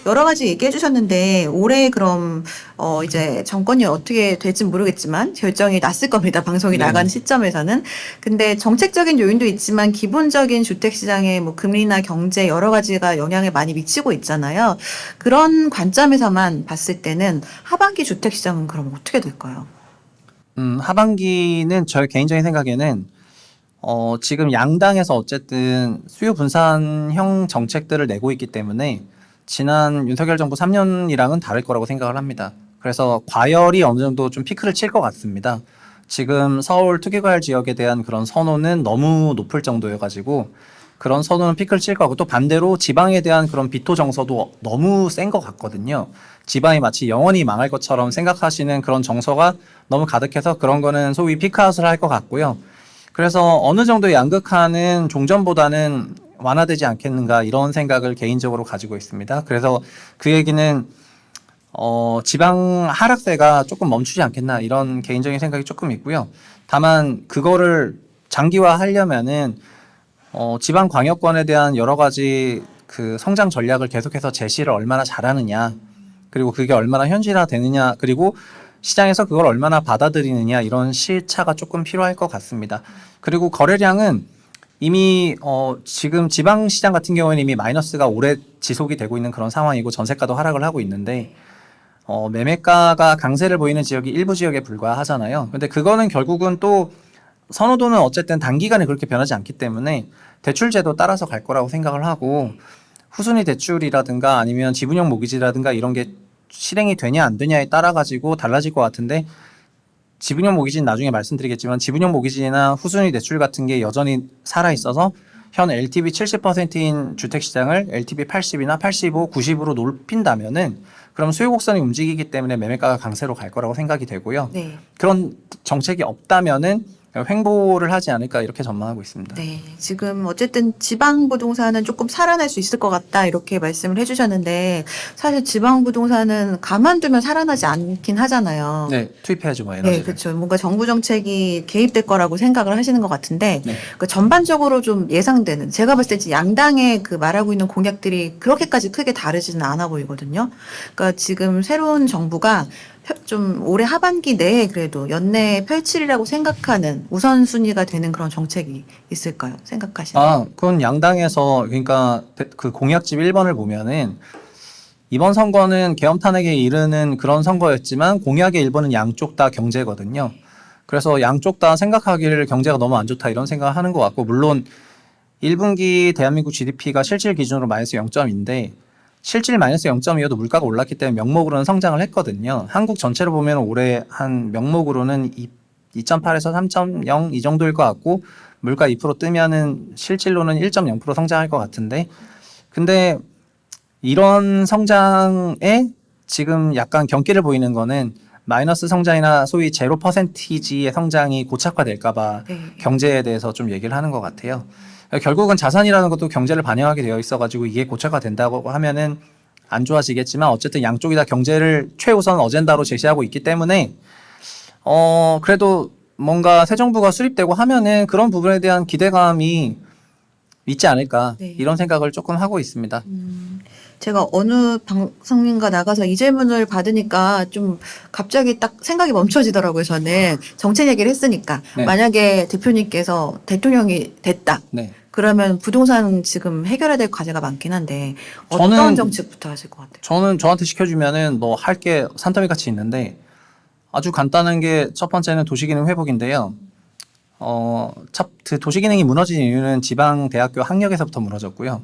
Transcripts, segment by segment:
여러 가지 얘기해 주셨는데 올해 그럼 이제 정권이 어떻게 될지 모르겠지만 결정이 났을 겁니다. 방송이 나가는 네네. 시점에서는. 근데 정책적인 요인도 있지만 기본적인 주택 시장의 뭐 금리나 경제 여러 가지가 영향을 많이 미치고 있잖아요. 그런 관점에서만 봤을 때는 하반기 주택 시장은 그럼 어떻게 될까요? 하반기는 저의 개인적인 생각에는 지금 양당에서 어쨌든 수요 분산형 정책들을 내고 있기 때문에 지난 윤석열 정부 3년이랑은 다를 거라고 생각을 합니다. 그래서 과열이 어느 정도 좀 피크를 칠 것 같습니다. 지금 서울 투기과열 지역에 대한 그런 선호는 너무 높을 정도여가지고 그런 선호는 피크를 칠 것 같고 또 반대로 지방에 대한 그런 비토 정서도 너무 센 것 같거든요. 지방이 마치 영원히 망할 것처럼 생각하시는 그런 정서가 너무 가득해서 그런 거는 소위 피크아웃을 할 것 같고요. 그래서 어느 정도 양극화는 종전보다는 완화되지 않겠는가 이런 생각을 개인적으로 가지고 있습니다. 그래서 그 얘기는 지방 하락세가 조금 멈추지 않겠나 이런 개인적인 생각이 조금 있고요. 다만 그거를 장기화하려면은 지방 광역권에 대한 여러 가지 그 성장 전략을 계속해서 제시를 얼마나 잘하느냐, 그리고 그게 얼마나 현실화되느냐, 그리고 시장에서 그걸 얼마나 받아들이느냐 이런 시차가 조금 필요할 것 같습니다. 그리고 거래량은 이미 지금 지방 시장 같은 경우에는 이미 마이너스가 오래 지속이 되고 있는 그런 상황이고 전세가도 하락을 하고 있는데 매매가가 강세를 보이는 지역이 일부 지역에 불과하잖아요. 근데 그거는 결국은 또 선호도는 어쨌든 단기간에 그렇게 변하지 않기 때문에 대출제도 따라서 갈 거라고 생각을 하고 후순위 대출이라든가 아니면 지분형 모기지라든가 이런 게 실행이 되냐 안 되냐에 따라 가지고 달라질 것 같은데 지분형 모기지는 나중에 말씀드리겠지만 지분형 모기지나 후순위 대출 같은 게 여전히 살아 있어서 현 LTV 70%인 주택 시장을 LTV 80이나 85, 90으로 높인다면은 그럼 수요 곡선이 움직이기 때문에 매매가가 강세로 갈 거라고 생각이 되고요. 네. 그런 정책이 없다면은 횡보를 하지 않을까 이렇게 전망하고 있습니다. 네, 지금 어쨌든 지방 부동산은 조금 살아날 수 있을 것 같다 이렇게 말씀을 해주셨는데 사실 지방 부동산은 가만두면 살아나지 않긴 하잖아요. 네, 투입해야죠 뭐 네, 에너지를. 그렇죠. 뭔가 정부 정책이 개입될 거라고 생각을 하시는 것 같은데 네. 그 전반적으로 좀 예상되는 제가 봤을 때 지금 양당의 그 말하고 있는 공약들이 그렇게까지 크게 다르지는 않아 보이거든요. 그러니까 지금 새로운 정부가 좀 올해 하반기 내에 그래도 연내에 펼치리라고 생각하는 우선순위가 되는 그런 정책이 있을까요? 생각하시는? 그건 양당에서 그러니까 그 공약집 1번을 보면은 이번 선거는 계엄 탄핵에 이르는 그런 선거였지만 공약의 일본은 양쪽 다 경제거든요. 그래서 양쪽 다 생각하기를 경제가 너무 안 좋다 이런 생각을 하는 것 같고 물론 1분기 대한민국 GDP가 실질 기준으로 마이너스 0.인데 실질 마이너스 0.이어도 물가가 올랐기 때문에 명목으로는 성장을 했거든요. 한국 전체로 보면 올해 한 명목으로는 2.8에서 3.0 이 정도일 것 같고 물가 2% 뜨면은 실질로는 1.0% 성장할 것 같은데 근데 이런 성장에 지금 약간 경기를 보이는 거는 마이너스 성장이나 소위 제로 퍼센티지의 성장이 고착화될까봐 네. 경제에 대해서 좀 얘기를 하는 것 같아요. 결국은 자산이라는 것도 경제를 반영하게 되어 있어가지고 이게 고착화된다고 하면은 안 좋아지겠지만 어쨌든 양쪽이 다 경제를 최우선 어젠다로 제시하고 있기 때문에 그래도 뭔가 새 정부가 수립되고 하면은 그런 부분에 대한 기대감이 있지 않을까 네. 이런 생각을 조금 하고 있습니다. 제가 어느 방송인가 나가서 이 질문을 받으니까 좀 갑자기 딱 생각이 멈춰지더라고요. 저는 정책 얘기를 했으니까 네. 만약에 대표님께서 대통령이 됐다. 네. 그러면 부동산 지금 해결해야 될 과제가 많긴 한데 어떤 저는 정책부터 하실 것 같아요? 저한테 시켜주면은 뭐 할 게 산더미 같이 있는데 아주 간단한 게 첫 번째는 도시기능 회복인데요. 그 도시기능이 무너진 이유는 지방대학교 학력에서부터 무너졌고요.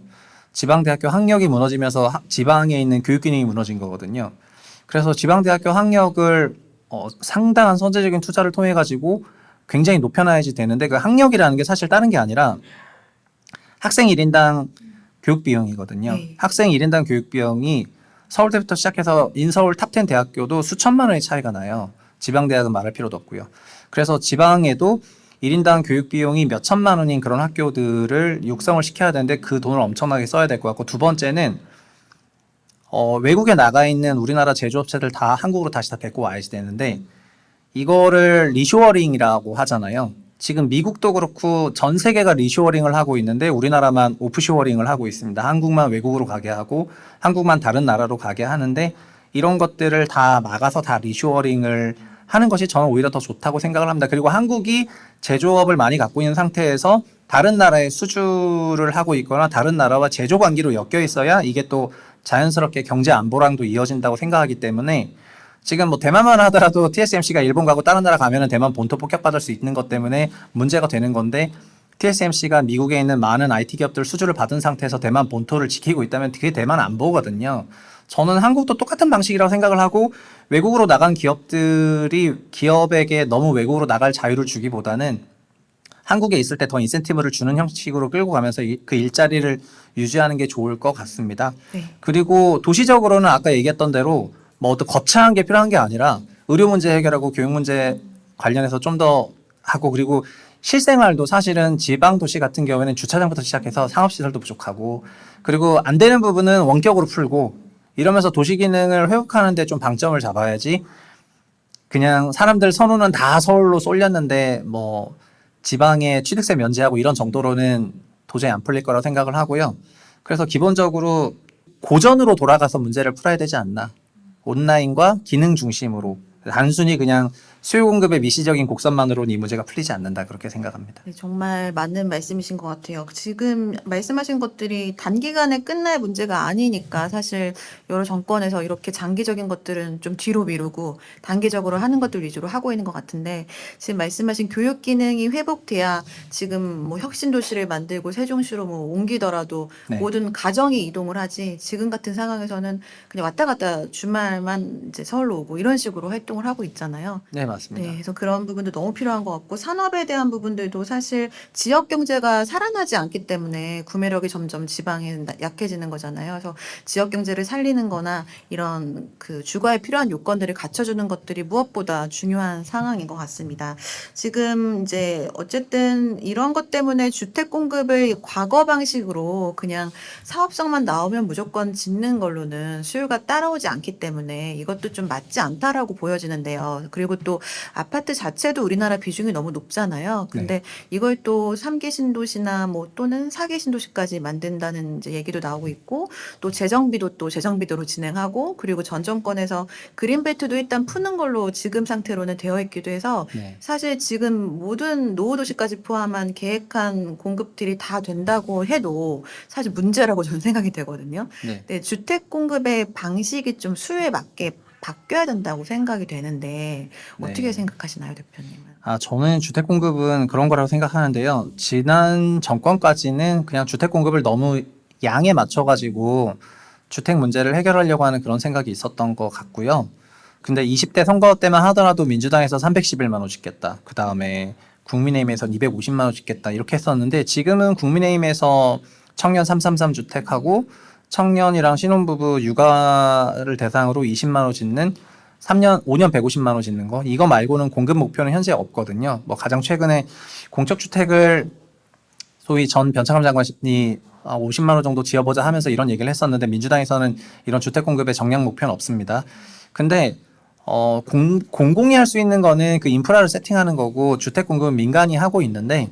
지방대학교 학력이 무너지면서 지방에 있는 교육기능이 무너진 거거든요. 그래서 지방대학교 학력을 상당한 선제적인 투자를 통해 가지고 굉장히 높여놔야지 되는데 그 학력이라는 게 사실 다른 게 아니라 학생 1인당 교육 비용이거든요. 네. 학생 1인당 교육 비용이 서울대부터 시작해서 인서울 탑10 대학교도 수천만 원의 차이가 나요. 지방대학은 말할 필요도 없고요. 그래서 지방에도 1인당 교육 비용이 몇 천만 원인 그런 학교들을 육성을 시켜야 되는데 그 돈을 엄청나게 써야 될 것 같고 두 번째는 외국에 나가 있는 우리나라 제조업체들 다 한국으로 다시 다 데리고 와야지 되는데 이거를 리쇼어링이라고 하잖아요. 지금 미국도 그렇고 전 세계가 리쇼어링을 하고 있는데 우리나라만 오프쇼어링을 하고 있습니다. 한국만 외국으로 가게 하고 한국만 다른 나라로 가게 하는데 이런 것들을 다 막아서 다 리쇼어링을 하는 것이 저는 오히려 더 좋다고 생각을 합니다. 그리고 한국이 제조업을 많이 갖고 있는 상태에서 다른 나라에 수주를 하고 있거나 다른 나라와 제조 관계로 엮여 있어야 이게 또 자연스럽게 경제 안보랑도 이어진다고 생각하기 때문에 지금 뭐 대만만 하더라도 TSMC가 일본 가고 다른 나라 가면은 대만 본토 폭격받을 수 있는 것 때문에 문제가 되는 건데 TSMC가 미국에 있는 많은 IT 기업들 수주를 받은 상태에서 대만 본토를 지키고 있다면 그게 대만 안보거든요. 저는 한국도 똑같은 방식이라고 생각을 하고 외국으로 나간 기업들이 기업에게 너무 외국으로 나갈 자유를 주기보다는 한국에 있을 때 더 인센티브를 주는 형식으로 끌고 가면서 그 일자리를 유지하는 게 좋을 것 같습니다. 네. 그리고 도시적으로는 아까 얘기했던 대로 뭐 어떤 거창한 게 필요한 게 아니라 의료 문제 해결하고 교육 문제 관련해서 좀 더 하고 그리고 실생활도 사실은 지방 도시 같은 경우에는 주차장부터 시작해서 상업시설도 부족하고 그리고 안 되는 부분은 원격으로 풀고 이러면서 도시 기능을 회복하는데 좀 방점을 잡아야지 그냥 사람들 선호는 다 서울로 쏠렸는데 뭐 지방에 취득세 면제하고 이런 정도로는 도저히 안 풀릴 거라고 생각을 하고요. 그래서 기본적으로 고전으로 돌아가서 문제를 풀어야 되지 않나. 온라인과 기능 중심으로 단순히 그냥 수요 공급의 미시적인 곡선만으로는 이 문제가 풀리지 않는다 그렇게 생각합니다. 네, 정말 맞는 말씀이신 것 같아요. 지금 말씀하신 것들이 단기간에 끝날 문제가 아니니까 사실 여러 정권에서 이렇게 장기적인 것들은 좀 뒤로 미루고 단기적으로 하는 것들 위주로 하고 있는 것 같은데 지금 말씀하신 교육 기능이 회복돼야 지금 뭐 혁신 도시를 만들고 세종시로 뭐 옮기더라도 네. 모든 가정이 이동을 하지 지금 같은 상황에서는 그냥 왔다 갔다 주말만 이제 서울로 오고 이런 식으로 활동을 하고 있잖아요. 네, 맞습니다. 네, 그래서 그런 부분도 너무 필요한 것 같고 산업에 대한 부분들도 사실 지역 경제가 살아나지 않기 때문에 구매력이 점점 지방에 약해지는 거잖아요. 그래서 지역 경제를 살리는 거나 이런 그 주거에 필요한 요건들을 갖춰주는 것들이 무엇보다 중요한 상황인 것 같습니다. 지금 이제 어쨌든 이런 것 때문에 주택 공급을 과거 방식으로 그냥 사업성만 나오면 무조건 짓는 걸로는 수요가 따라오지 않기 때문에 이것도 좀 맞지 않다라고 보여지는데요. 그리고 또 아파트 자체도 우리나라 비중이 너무 높잖아요. 근데 이걸 또 3기 신도시나 뭐 또는 4기 신도시까지 만든다는 이제 얘기도 나오고 있고 또 재정비도 또 재정비도로 진행하고 그리고 전 정권에서 그린벨트도 일단 푸는 걸로 지금 상태로는 되어 있기도 해서 네. 사실 지금 모든 노후 도시까지 포함한 계획한 공급들이 다 된다고 해도 사실 문제라고 저는 생각이 되거든요. 네. 네, 주택 공급의 방식이 좀 수요에 맞게 바뀌어야 된다고 생각이 되는데 어떻게 네. 생각하시나요, 대표님은? 저는 주택 공급은 그런 거라고 생각하는데요. 지난 정권까지는 그냥 주택 공급을 너무 양에 맞춰가지고 주택 문제를 해결하려고 하는 그런 생각이 있었던 것 같고요. 근데 20대 선거 때만 하더라도 민주당에서 311만 원 짓겠다. 그 다음에 국민의힘에서 250만 원 짓겠다. 이렇게 했었는데 지금은 국민의힘에서 청년 333 주택하고 청년이랑 신혼부부 육아를 대상으로 20만 원 짓는 3년, 5년 150만 원 짓는 거 이거 말고는 공급 목표는 현재 없거든요. 뭐 가장 최근에 공적주택을 소위 전 변창흠 장관이 50만 원 정도 지어보자 하면서 이런 얘기를 했었는데 민주당에서는 이런 주택 공급의 정량 목표는 없습니다. 근데 공공이 할 수 있는 거는 그 인프라를 세팅하는 거고 주택 공급은 민간이 하고 있는데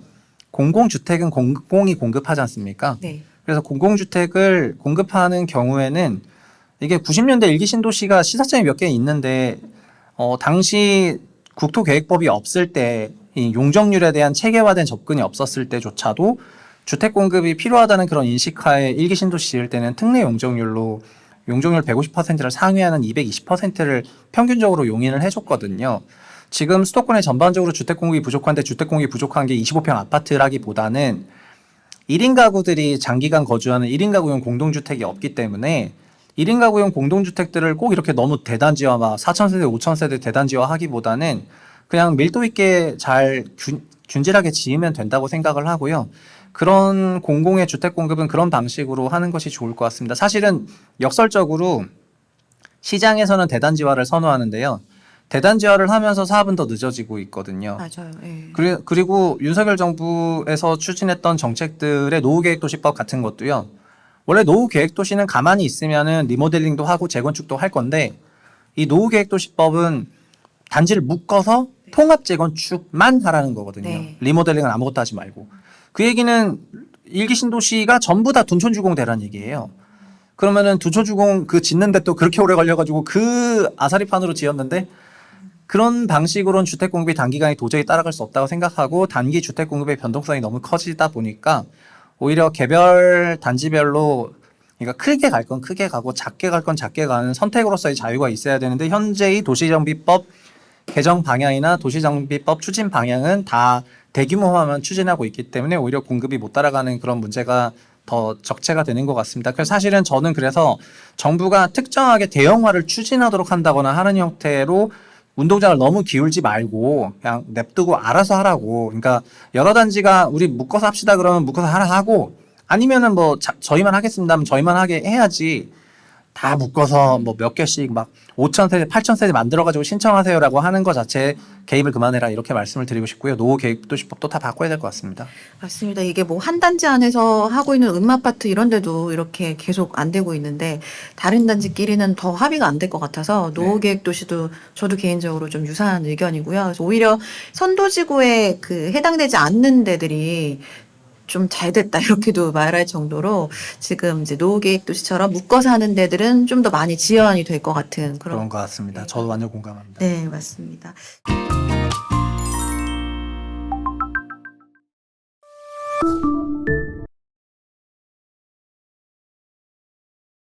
공공주택은 공공이 공급하지 않습니까? 네. 그래서 공공주택을 공급하는 경우에는 이게 90년대 일기 신도시가 시사점이 몇 개 있는데 당시 국토계획법이 없을 때 이 용적률에 대한 체계화된 접근이 없었을 때조차도 주택 공급이 필요하다는 그런 인식하에 일기 신도시 지을 때는 특례 용적률로 용적률 150%를 상회하는 220%를 평균적으로 용인을 해줬거든요. 지금 수도권에 전반적으로 주택 공급이 부족한데 주택 공급이 부족한 게 25평 아파트라기보다는 1인 가구들이 장기간 거주하는 1인 가구용 공동주택이 없기 때문에 1인 가구용 공동주택들을 꼭 이렇게 너무 대단지화 막 4,000세대, 5,000세대 대단지화 하기보다는 그냥 밀도 있게 잘 균질하게 지으면 된다고 생각을 하고요. 그런 공공의 주택 공급은 그런 방식으로 하는 것이 좋을 것 같습니다. 사실은 역설적으로 시장에서는 대단지화를 선호하는데요. 대단지화를 하면서 사업은 더 늦어지고 있거든요. 맞아요. 예. 그리고 윤석열 정부에서 추진했던 정책들의 노후계획도시법 같은 것도요. 원래 노후계획도시는 가만히 있으면은 리모델링도 하고 재건축도 할 건데 이 노후계획도시법은 단지를 묶어서 통합 재건축만 하라는 거거든요. 네. 리모델링은 아무것도 하지 말고. 그 얘기는 일기 신도시가 전부 다 둔촌주공 되라는 얘기예요. 그러면은 둔촌주공 그 짓는데 또 그렇게 오래 걸려가지고 그 아사리판으로 지었는데 그런 방식으로는 주택 공급이 단기간에 도저히 따라갈 수 없다고 생각하고 단기 주택 공급의 변동성이 너무 커지다 보니까 오히려 개별 단지별로 그러니까 크게 갈 건 크게 가고 작게 갈 건 작게 가는 선택으로서의 자유가 있어야 되는데 현재의 도시정비법 개정 방향이나 도시정비법 추진 방향은 다 대규모화만 추진하고 있기 때문에 오히려 공급이 못 따라가는 그런 문제가 더 적체가 되는 것 같습니다. 그래서 사실은 저는 그래서 정부가 특정하게 대형화를 추진하도록 한다거나 하는 형태로 운동장을 너무 기울지 말고 그냥 냅두고 알아서 하라고. 그러니까 여러 단지가 우리 묶어서 합시다 그러면 묶어서 하라 하고 아니면은 뭐 저희만 하겠습니다 하면 저희만 하게 해야지 다 묶어서 뭐 몇 개씩 막 5,000세대, 8,000세대 만들어가지고 신청하세요라고 하는 것 자체에 개입을 그만해라 이렇게 말씀을 드리고 싶고요. 노후 계획도시법도 다 바꿔야 될 것 같습니다. 맞습니다. 이게 뭐 한 단지 안에서 하고 있는 음아파트 이런 데도 이렇게 계속 안 되고 있는데 다른 단지끼리는 더 합의가 안 될 것 같아서 노후계획도시도 저도 개인적으로 좀 유사한 의견이고요. 그래서 오히려 선도지구에 그 해당되지 않는 데들이 좀 잘 됐다 이렇게도 말할 정도로 지금 이제 노후계획도시처럼 묶어서 하는 데들은 좀 더 많이 지연이 될 것 같은 그런 그런. 것 같습니다. 저도 완전 공감합니다. 네, 맞습니다.